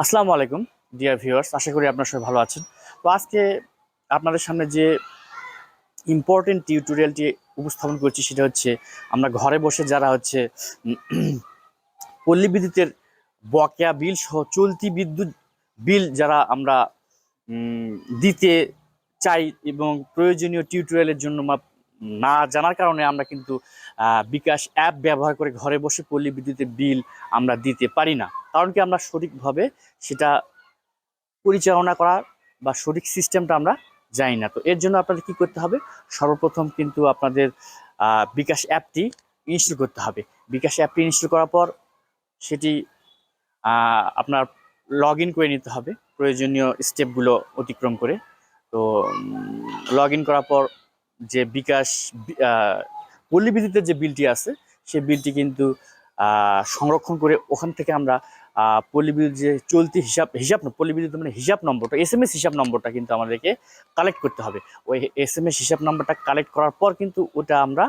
আসসালামু আলাইকুম dear viewers, আশা করি আপনারা সবাই ভালো আছেন। তো আজকে আপনাদের সামনে যে ইম্পর্টেন্ট টিউটোরিয়ালটি উপস্থাপন করছি সেটা হচ্ছে আমরা ঘরে বসে যারা হচ্ছে পল্লী বিদ্যুতের বকেয়া বিল সহ চলতি বিদ্যুৎ বিল যারা আমরা দিতে চাই এবং প্রয়োজনীয় টিউটোরিয়ালের জন্য না জানার কারণে আমরা কিন্তু বিকাশ অ্যাপ ব্যবহার করে ঘরে বসে পল্লী বিদ্যুতের বিল আমরা দিতে পারি না। কারণ কি আমরা সঠিকভাবে সেটা পরিচালনা করার বা সঠিক সিস্টেমটা আমরা জানি না। তো এর জন্য আপনাদের কি করতে হবে, সর্বপ্রথম কিন্তু আপনাদের বিকাশ অ্যাপটি ইনস্টল করতে হবে। বিকাশ অ্যাপটি ইনস্টল করার পর সেটি আপনার লগ ইন করে নিতে হবে প্রয়োজনীয় স্টেপগুলো অতিক্রম করে। তো লগ ইন করার পর যে বিকাশ পল্লী বিদ্যুতের যে বিলটি আছে সেই বিলটি কিন্তু সংরক্ষণ করে ওখান থেকে আমরা পল্লী বিদ্যুৎ যে চলতি হিসাব পল্লী বিদ্যুৎ মানে হিসাব নম্বরটা SMS হিসাব নম্বরটা কিন্তু আমাদেরকে কালেক্ট করতে হবে। ওই SMS হিসাব নম্বরটা কালেক্ট করার পর কিন্তু ওটা আমরা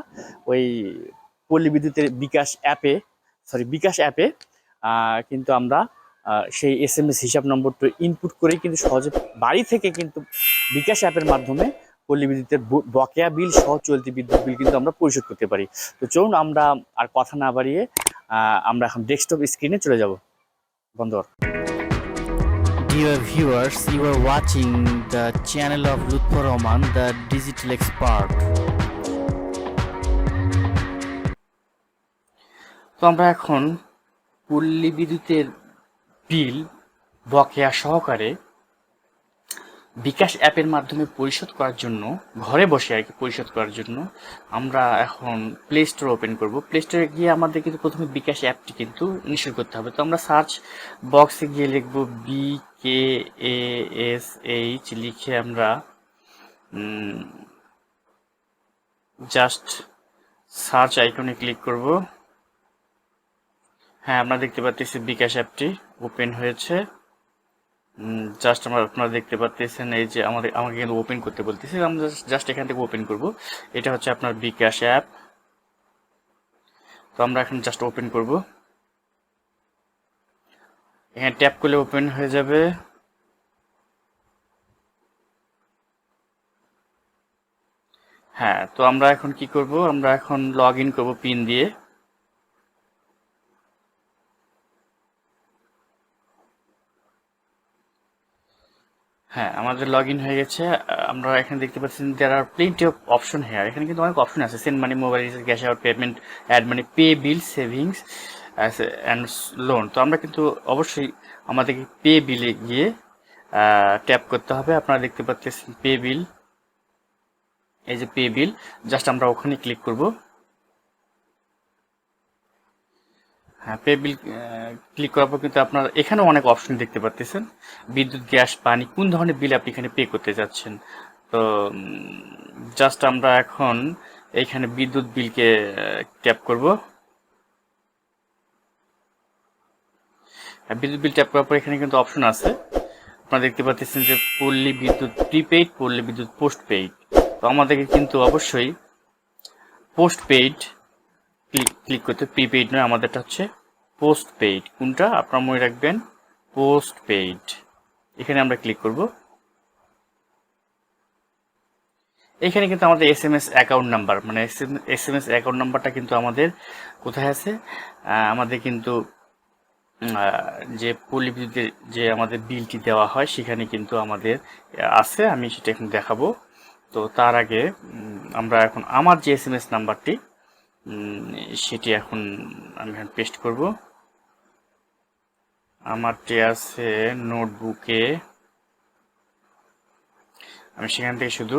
ওই পল্লী বিদ্যুতের বিকাশ অ্যাপে কিন্তু আমরা সেই SMS হিসাব নম্বরটা ইনপুট করেই কিন্তু সহজে বাড়ি থেকে কিন্তু বিকাশ অ্যাপের মাধ্যমে পল্লী বিদ্যুতের বকেয়া বিল সহ চলতি বিদ্যুৎ বিল কিন্তু আমরা পরিশোধ করতে পারি। তো চলুন আমরা আর কথা না বাড়িয়ে আমরা এখন ডেস্কটপ স্ক্রিনে চলে যাব। বন্ধ কর। Dear viewers, you are watching the channel of Lutfur Rahman, the digital expert. তো আমরা এখন পল্লী বিদ্যুতের বিল বকেয়া সহকারে বিকাশ অ্যাপের মাধ্যমে পরিশোধ করার জন্য, ঘরে বসে আর কি পরিশোধ করার জন্য আমরা এখন প্লে স্টোর ওপেন করব। প্লে স্টোরে গিয়ে আমাদের কিন্তু প্রথমে বিকাশ অ্যাপটি কিন্তু ইনস্টল করতে হবে। তো আমরা সার্চ বক্সে গিয়ে লিখব BKASH লিখে আমরা জাস্ট সার্চ আইকনে ক্লিক করব। হ্যাঁ, আমরা দেখতে পাচ্ছি বিকাশ অ্যাপটি ওপেন হয়েছে। জাস্ট আপনারা দেখতে পাচ্ছেন এই যে আমাকে কিন্তু ওপেন করতে বলতেছে, আমরা জাস্ট এখান থেকে ওপেন করব। এটা হচ্ছে আপনার বিকাশ অ্যাপ। তো আমরা এখন জাস্ট ওপেন করব। এখানে ট্যাপ করলে ওপেন হয়ে যাবে। হ্যাঁ, তো আমরা এখন কি করব, আমরা এখন লগ ইন করবো পিন দিয়ে। হ্যাঁ, আমাদের লগ ইন হয়ে গেছে। আমরা এখানে দেখতে পাচ্ছেন there are plenty of option here. এখানে কিন্তু অনেক অপশন আছে, send money, mobile recharge, cash out, payment, add money, pay bill, savings and loan. তো আমরা কিন্তু অবশ্যই আমাদেরকে পে বিলে গিয়ে ট্যাপ করতে হবে। আপনারা দেখতে পাচ্ছেন পে বিল, এই যে পে বিল, জাস্ট আমরা ওখানে ক্লিক করব। হ্যাঁ, পে বিল ক্লিক করার পর কিন্তু আপনারা এখানে অনেক অপশন দেখতে পাচ্ছেন, বিদ্যুৎ, গ্যাস, পানি, কোন ধরনের বিল আপনি এখানে পে করতে যাচ্ছেন। তো জাস্ট আমরা এখন এইখানে বিদ্যুৎ বিলকে ট্যাপ করব। বিদ্যুৎ বিল ট্যাপ করার পর এখানে কিন্তু অপশন আছে, আপনারা দেখতে পাচ্ছেন যে পল্লী বিদ্যুৎ প্রিপেইড, পল্লী বিদ্যুৎ পোস্ট পেইড। তো আমাদেরকে কিন্তু অবশ্যই পোস্ট পেইড ক্লিক করতে, প্রিপেইড নয়, আমাদেরটা হচ্ছে পোস্ট পেইড। কোনটা আপনারা মনে রাখবেন, পোস্ট পেইড। এখানে আমরা ক্লিক করব। এখানে কিন্তু আমাদের SMS অ্যাকাউন্ট নাম্বার, মানে SMS অ্যাকাউন্ট নাম্বারটা কিন্তু আমাদের কোথায় আছে, আমাদের কিন্তু যে পল্লী বিদ্যুতের যে আমাদের বিলটি দেওয়া হয় সেখানে কিন্তু আমাদের আছে। আমি সেটা এখন দেখাবো। তো তার আগে আমরা এখন আমার যে SMS নাম্বারটি সেটি এখন আমি এখানে পেস্ট করব। আমারটি আছে নোটবুকে, আমি সেখান থেকে শুধু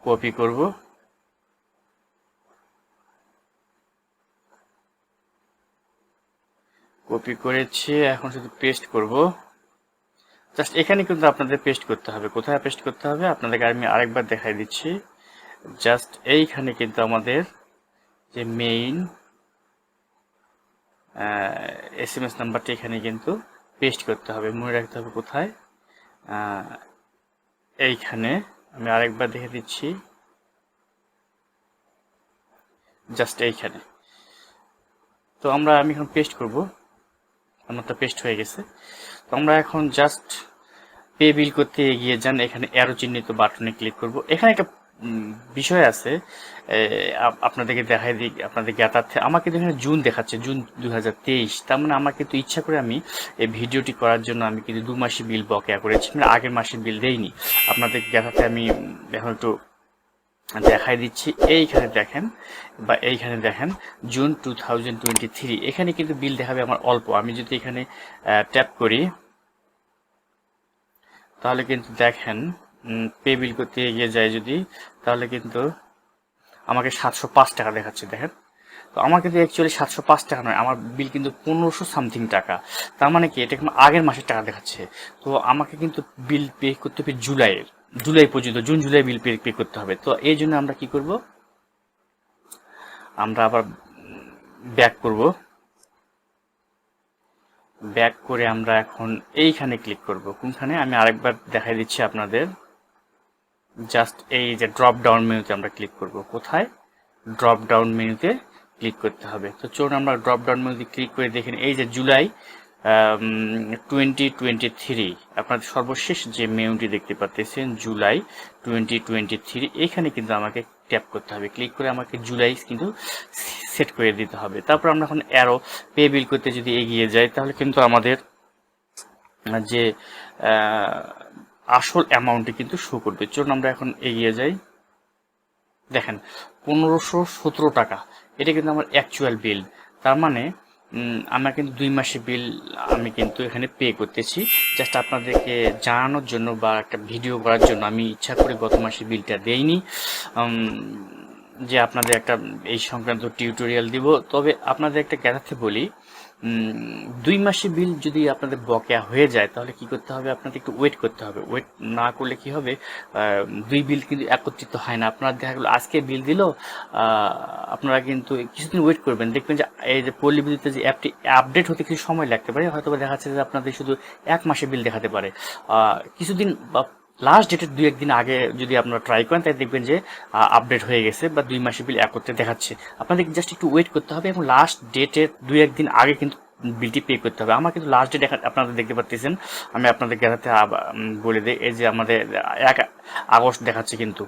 কপি করব। কপি করেছি, এখন শুধু পেস্ট করব। জাস্ট এখানে কিন্তু আপনাদের পেস্ট করতে হবে। কোথায় পেস্ট করতে হবে আপনাদেরকে আমি আরেকবার দেখাই দিচ্ছি। জাস্ট এইখানে কিন্তু আমাদের যে মেইন SMS নাম্বারটি এখানে কিন্তু পেস্ট করতে হবে। মনে রাখতে হবে কোথায়, এইখানে। আমি আরেকবার দেখে দিচ্ছি, জাস্ট এইখানে। তো আমি এখন পেস্ট করব। আমারটা পেস্ট হয়ে গেছে। তো আমরা এখন জাস্ট পে বিল করতে এগিয়ে যান, এখানে অ্যারো চিহ্নিত বাটনে ক্লিক করব। এখানে একটা বিষয় আছে, আপনাদেরকে দেখাই দিই আপনাদের জ্ঞাতার্থে। আমার কিন্তু এখানে জুন দেখাচ্ছে, জুন 2023। তার মানে আমার কিন্তু ইচ্ছা করে আমি এই ভিডিওটি করার জন্য আমি কিন্তু 2 মাসের বিল বকেয়া করেছি, মানে আগের মাসের বিল দেইনি। আপনাদের জ্ঞাতার্থে আমি এখন একটু দেখাই দিচ্ছি। এইখানে দেখেন বা এইখানে দেখেন জুন 2023, এখানে কিন্তু বিল দেখাবে আমার অল্প। আমি যদি এখানে ট্যাপ করি তাহলে কিন্তু দেখেন পে বিল করতে এগিয়ে যায় যদি, তাহলে কিন্তু আমাকে 705 টাকা দেখাচ্ছে। দেখেন, তো আমার কিন্তু অ্যাকচুয়ালি 705 টাকা নয়, আমার বিল কিন্তু 1500 সামথিং টাকা। তার মানে কি, এটা কিন্তু আগের মাসের টাকা দেখাচ্ছে। তো আমাকে কিন্তু বিল পে করতে হবে জুলাই পর্যন্ত, জুন জুলাই বিল পে করতে হবে। তো এই জন্য আমরা কি করব, আমরা আবার ব্যাক করব। ব্যাক করে আমরা এখন এইখানে ক্লিক করব। কোনখানে আমি আরেকবার দেখাই দিচ্ছি আপনাদের। জাস্ট এই যে ড্রপ ডাউন মেনুতে আমরা ক্লিক করব। কোথায়? ড্রপ ডাউন মেনুতে ক্লিক করতে হবে। তো চলুন আমরা ড্রপ ডাউন মেনুতে ক্লিক করে দেখেন, এই যে জুলাই 2023 আপনাদের সর্বশেষ যে মেনুটি দেখতে পাচ্ছেন, জুলাই 2023, এখানে কিন্তু আমাকে ট্যাপ করতে হবে। ক্লিক করে আমাকে জুলাই কিন্তু সেট করে দিতে হবে। তারপর আমরা এখন অ্যারো পে বিল করতে যদি এগিয়ে যাই, তাহলে কিন্তু আমাদের যে আসল অ্যামাউন্টটি কিন্তু শো করবে। চলুন আমরা এখন এগিয়ে যাই। দেখেন 1517 টাকা, এটা কিন্তু আমার অ্যাকচুয়াল বিল। তার মানে আমরা কিন্তু 2 মাসের বিল আমি কিন্তু এখানে পে করতেছি। জাস্ট আপনাদেরকে জানানোর জন্য বা একটা ভিডিও করার জন্য আমি ইচ্ছা করে গত মাসের বিলটা দেইনি, যে আপনাদের একটা এই সংক্রান্ত টিউটোরিয়াল দিব। তবে আপনাদের একটা জ্ঞাতার্থে বলি, 2 মাসের বিল যদি আপনাদের বকেয়া হয়ে যায়, তাহলে কি করতে হবে, আপনাদের একটু ওয়েট করতে হবে। ওয়েট না করলে কি হবে, 2 বিল কিন্তু একত্রিত হয় না। আপনারা দেখা গেলো আজকে বিল দিল, আপনারা কিন্তু কিছুদিন ওয়েট করবেন, দেখবেন যে এই যে পল্লী বিদ্যুতের যে অ্যাপটি আপডেট হতে কিছু সময় লাগতে পারে, হয়তো দেখা যাচ্ছে যে আপনাদের শুধু 1 মাসের বিল দেখাতে পারে। কিছুদিন বা লাস্ট ডেটের 2-1 দিন আগে যদি আপনারা ট্রাই করেন, তাই দেখবেন যে আপডেট হয়ে গেছে বা 2 মাসের বিল একত্রে দেখাচ্ছে। আপনাদের জাস্ট একটু ওয়েট করতে হবে এবং লাস্ট ডেটের 2-1 দিন আগে কিন্তু বিলটি পে করতে হবে। আমার কিন্তু লাস্ট ডেট আপনারা দেখতে পাচ্ছেন, আমি আপনাদের দেখাতে বলে দিই। এই যে আমাদের 1 আগস্ট দেখাচ্ছে, কিন্তু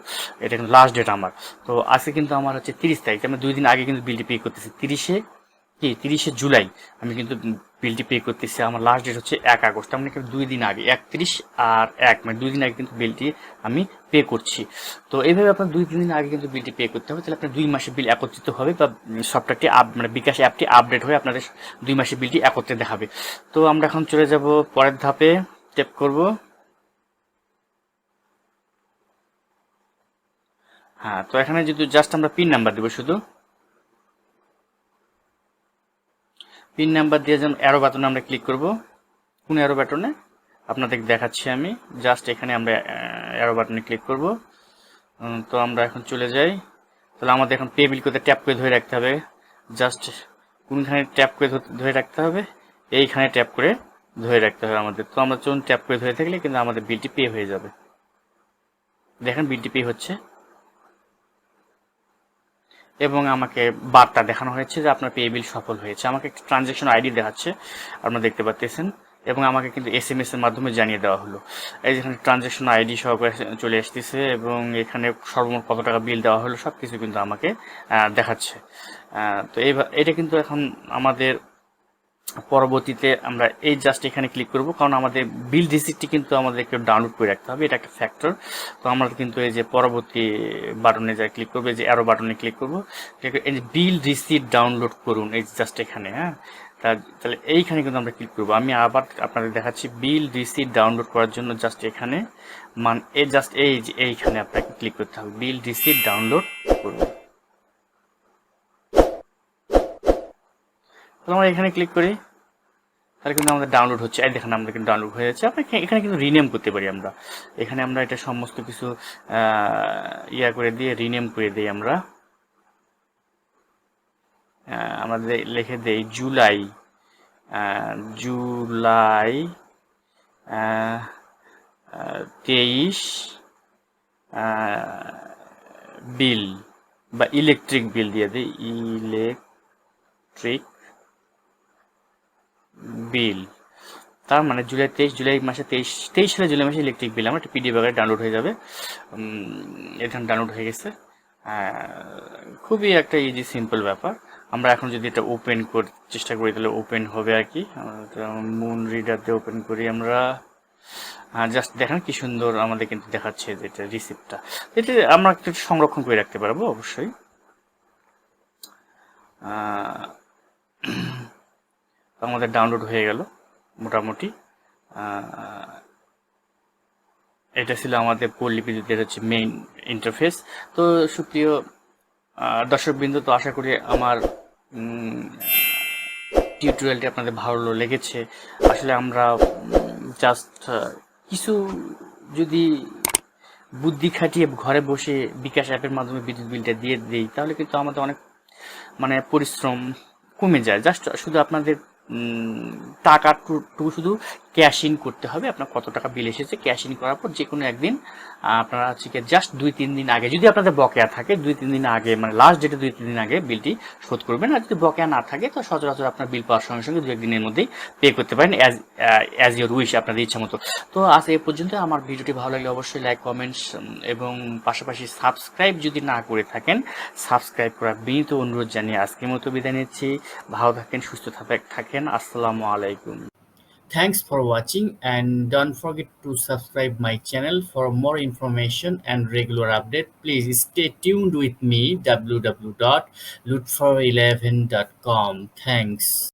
এটা কিন্তু লাস্ট ডেট আমার। তো আজকে কিন্তু আমার হচ্ছে 30 তারিখ, আমি 2 দিন আগে কিন্তু বিলটি পে করতেছি। 30শে জুলাই আমি কিন্তু বিলটি পে করতেছি। আমার লাস্ট ডেট হচ্ছে 1 আগস্ট, মানে কিন্তু 2 দিন আগে, 31 আর 1, মানে 2 দিন আগে কিন্তু বিলটি আমি পে করছি। তো এইভাবে আপনার 2-3 দিন আগে কিন্তু বিলটি পে করতে হবে, তাহলে আপনার 2 মাসের বিল একত্রিত হবে বা সফটওয়্যারটি মানে বিকাশ অ্যাপটি আপডেট হয়ে আপনাদের 2 মাসের বিলটি একত্রে দেখাবে। তো আমরা এখন চলে যাব পরের ধাপে, ট্যাপ করব। হ্যাঁ, তো এখানে যদি জাস্ট আমরা পিন নাম্বার দেবো, শুধু পিন নাম্বার দিয়ে যেন অ্যারো বাটনে আমরা ক্লিক করব। কোন অ্যারো বাটনে আপনাদের দেখাচ্ছি আমি, জাস্ট এখানে আমরা অ্যারো বাটনে ক্লিক করব। তো আমরা এখন চলে যাই। তাহলে আমাদের এখন পে বিল করতে ট্যাপ করে ধরে রাখতে হবে। জাস্ট কোনখানে ট্যাপ করে ধরে রাখতে হবে, এইখানে ট্যাপ করে ধরে রাখতে হবে আমাদের। তো আমরা চলুন ট্যাপ করে ধরে থাকলে কিন্তু আমাদের বিলটি পে হয়ে যাবে। দেখেন বিলটি পে হচ্ছে এবং আমাকে বার্তা দেখানো হয়েছে যে আপনার পে বিল সফল হয়েছে। আমাকে একটা ট্রানজ্যাকশন আইডি দেখাচ্ছে, আপনারা দেখতে পাচ্ছেন, এবং আমাকে কিন্তু SMS এর মাধ্যমে জানিয়ে দেওয়া হলো। এই যেখানে ট্রানজ্যাকশন আইডি সহকারে চলে আসতেছে এবং এখানে সর্বমোট কত টাকা বিল দেওয়া হলো সব কিছু কিন্তু আমাকে দেখাচ্ছে। তো এটা কিন্তু এখন আমাদের পরবর্তীতে আমরা এই জাস্ট এখানে ক্লিক করব, কারণ আমাদের বিল রিসিপ্টটি কিন্তু আমাদেরকে ডাউনলোড করে রাখতে হবে, এটা একটা ফ্যাক্টর। তো আমরা কিন্তু এই যে পরবর্তী বাটনে যাই ক্লিক করবো, এই যে অ্যারো বাটনে ক্লিক করবো, এই যে বিল রিসিপ্ট ডাউনলোড করুন, এই জাস্ট এখানে। হ্যাঁ, তাহলে এইখানে কিন্তু আমরা ক্লিক করবো। আমি আবার আপনাদের দেখাচ্ছি, বিল রিসিপ্ট ডাউনলোড করার জন্য জাস্ট এখানে জাস্ট এই যে এইখানে আপনাকে ক্লিক করতে হবে, বিল রিসিপ্ট ডাউনলোড করুন। আমরা এখানে ক্লিক করি, তাহলে কিন্তু আমাদের ডাউনলোড হচ্ছে। এই দেখেন আমরা কিন্তু ডাউনলোড হয়ে যাচ্ছে। আমরা এখানে কিন্তু রিনেম করতে পারি। আমরা এখানে আমরা এটা সমস্ত কিছু ইয়া করে দিয়ে রিনেম করে দিই। আমরা আমাদের লিখে দেই জুলাই 23 বিল বা ইলেকট্রিক বিল দিয়ে দিই, ইলেকট্রিক বিল। তার মানে জুলাই মাসে 23 সালে জুলাই মাসে ইলেকট্রিক বিল আমার একটা পিডিএফ আকারে ডাউনলোড হয়ে যাবে। এখানে ডাউনলোড হয়ে গেছে। খুবই একটা ইজি সিম্পল ব্যাপার। আমরা এখন যদি এটা ওপেন চেষ্টা করি তাহলে ওপেন হবে আর কি। মুন রিডার দিয়ে ওপেন করি আমরা। জাস্ট দেখেন কি সুন্দর আমাদের কিন্তু দেখাচ্ছে যেটা রিসিপ্টটা। এটা আমরা একটু সংরক্ষণ করে রাখতে পারবো অবশ্যই। আমাদের ডাউনলোড হয়ে গেল মোটামুটি। এটা ছিল আমাদের পল্লী বিদ্যুতের হচ্ছে মেইন ইন্টারফেস। তো সুপ্রিয় দর্শকবৃন্দ, তো আশা করি আমার টিউটোরিয়ালটি আপনাদের ভালো লেগেছে। আসলে আমরা জাস্ট কিছু যদি বুদ্ধি খাটিয়ে ঘরে বসে বিকাশ অ্যাপের মাধ্যমে বিদ্যুৎ বিলটা দিয়ে দিই তাহলে কিন্তু আমাদের অনেক মানে পরিশ্রম কমে যায়। জাস্ট শুধু আপনাদের টাকাটুকু শুধু ক্যাশ ইন করতে হবে। আপনার কত টাকা বিল এসেছে ক্যাশ ইন করার পর যে কোনো একদিন আপনারা হচ্ছে জাস্ট 2-3 দিন আগে, যদি আপনাদের বকেয়া থাকে 2-3 দিন আগে, মানে লাস্ট ডেটে 2-3 দিন আগে বিলটি শোধ করবেন। আর যদি বকেয়া না থাকে তো সচরাচর আপনার বিল পাওয়ার সঙ্গে সঙ্গে 2-1 দিনের মধ্যেই পে করতে পারেন অ্যাজ ইউর উইশ, আপনাদের ইচ্ছা মতো। তো আজ এ পর্যন্ত। আমার ভিডিওটি ভালো লাগলে অবশ্যই লাইক, কমেন্টস এবং পাশাপাশি সাবস্ক্রাইব যদি না করে থাকেন সাবস্ক্রাইব করার বিনীত অনুরোধ জানিয়ে আজকের মতো বিদায় নিচ্ছি। ভালো থাকেন, সুস্থ থাকেন। আসসালামু আলাইকুম। Thanks for watching and don't forget to subscribe my channel for more information and regular update. Please stay tuned with me www.lutfor11.com. Thanks.